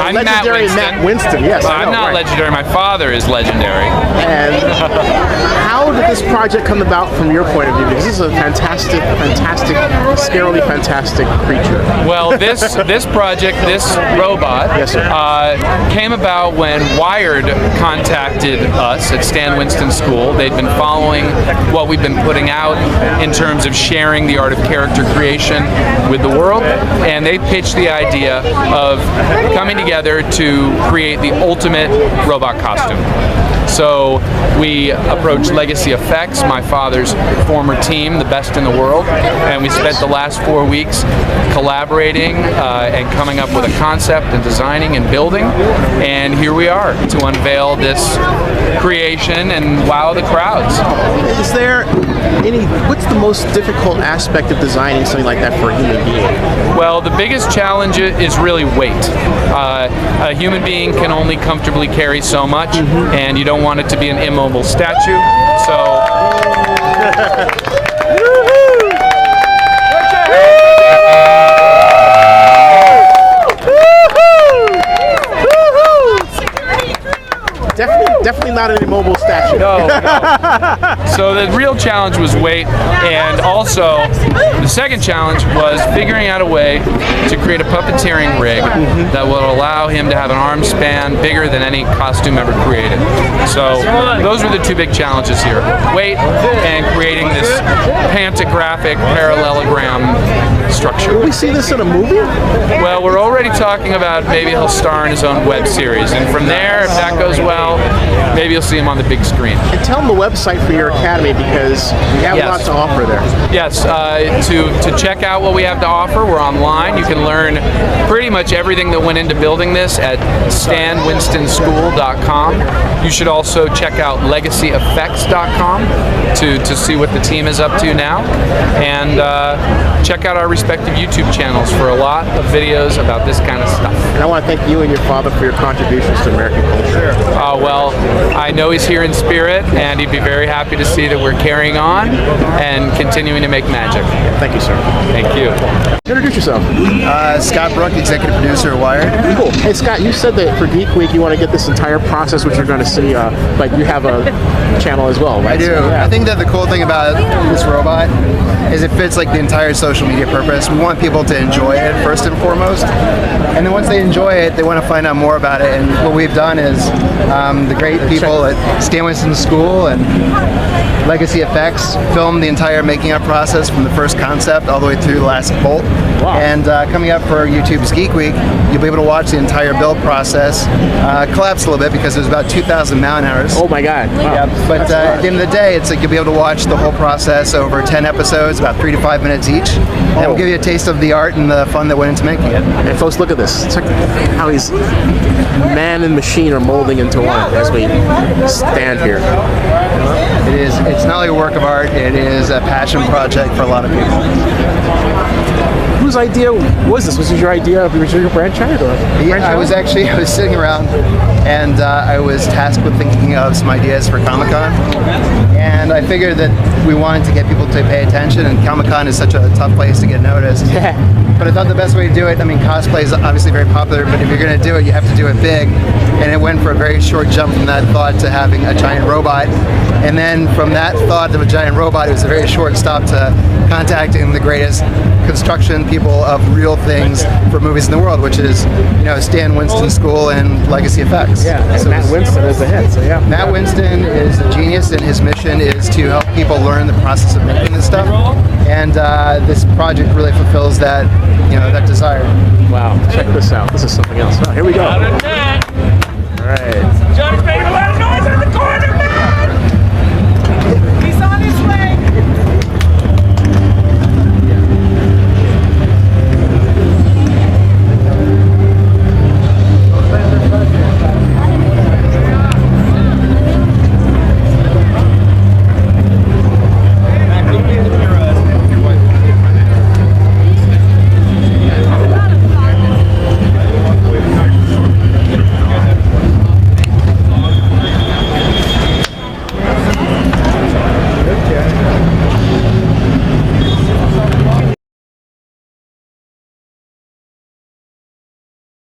I'm legendary Matt Winston. Yes, well, I know, I'm not right. legendary. My father is legendary. And how did this project come about from your point of view? Because this is a fantastic, scarily fantastic creature. Well, this project, this robot, Yes, sir. came about when Wired contacted us at Stan Winston School. They'd been following what we've been putting out in terms of sharing the art of character creation with the world, and they pitched the idea of coming together to create the ultimate robot costume. So we approached Legacy Effects, my father's former team, the best in the world, and we spent the last 4 weeks collaborating and coming up with a concept and designing and building, and here we are to unveil this creation and wow the crowds. Is there what's the most difficult aspect of designing something like that for a human being? Well, the biggest challenge is really weight. A human being can only comfortably carry so much, and you don't want it to be an immobile statue. So. Definitely not an immobile statue. No. So the real challenge was weight, and also the second challenge was figuring out a way to create a puppeteering rig that will allow him to have an arm span bigger than any costume ever created. So those were the two big challenges here: weight and creating this pantographic parallelogram structure. Will we see this in a movie? Well, we're already talking about maybe he'll star in his own web series, and from there, if that goes well, maybe you'll see him on the big screen. And tell them the website for your academy, because we have a lot to offer there. Yes, to check out what we have to offer, we're online. You can learn pretty much everything that went into building this at stanwinstonschool.com. You should also check out legacyeffects.com to see what the team is up to now, and check out our respective YouTube channels for a lot of videos about this kind of stuff. And I want to thank you and your father for your contributions to American culture. Well, I know he's here in spirit, and he'd be very happy to see that we're carrying on and continuing to make magic. Thank you, sir. Thank you. Introduce yourself. Scott Broock, executive producer at Wired. Cool. Hey, Scott, you said that for Geek Week you want to get this entire process, which you're going to see, but you have a channel as well, right? I do. So, yeah. I think that the cool thing about this robot is it fits like the entire social media purpose. We want people to enjoy it first and foremost, and then once they enjoy it, they want to find out more about it. And what we've done is the great people at Stan Winston School and Legacy Effects filmed the entire making up process from the first concept all the way through the last bolt. Wow. And coming up for YouTube's Geek Week, you'll be able to watch the entire build process. Collapsed a little bit because there's about 2,000 man-hours. Oh my God. Wow. Yeah, but at the end of the day, it's like you'll be able to watch the whole process over 10 episodes, about 3 to 5 minutes each. And we'll give you a taste of the art and the fun that went into making it. And folks, look at this. Check how he's man and machine are molding into one as we stand here. It's not only a work of art, it is a passion project for a lot of people. Whose idea was this? Was this your idea of your brainchild? Yeah, I was sitting around and I was tasked with thinking of some ideas for Comic-Con. And I figured that we wanted to get people to pay attention, and Comic-Con is such a tough place to get noticed. Yeah. But I thought the best way to do it, I mean, cosplay is obviously very popular, but if you're going to do it, you have to do it big. And it went for a very short jump from that thought to having a giant robot. And then from that thought of a giant robot, it was a very short stop to contacting the greatest construction people of real things for movies in the world, which is, Stan Winston School and Legacy Effects. Yeah, and so Matt Winston is the head, so yeah. Matt Winston is a genius, and his mission is to help people learn the process of making this stuff. And this project really fulfills that, that desire. Wow, check this out. This is something else. Oh, here we go. All right.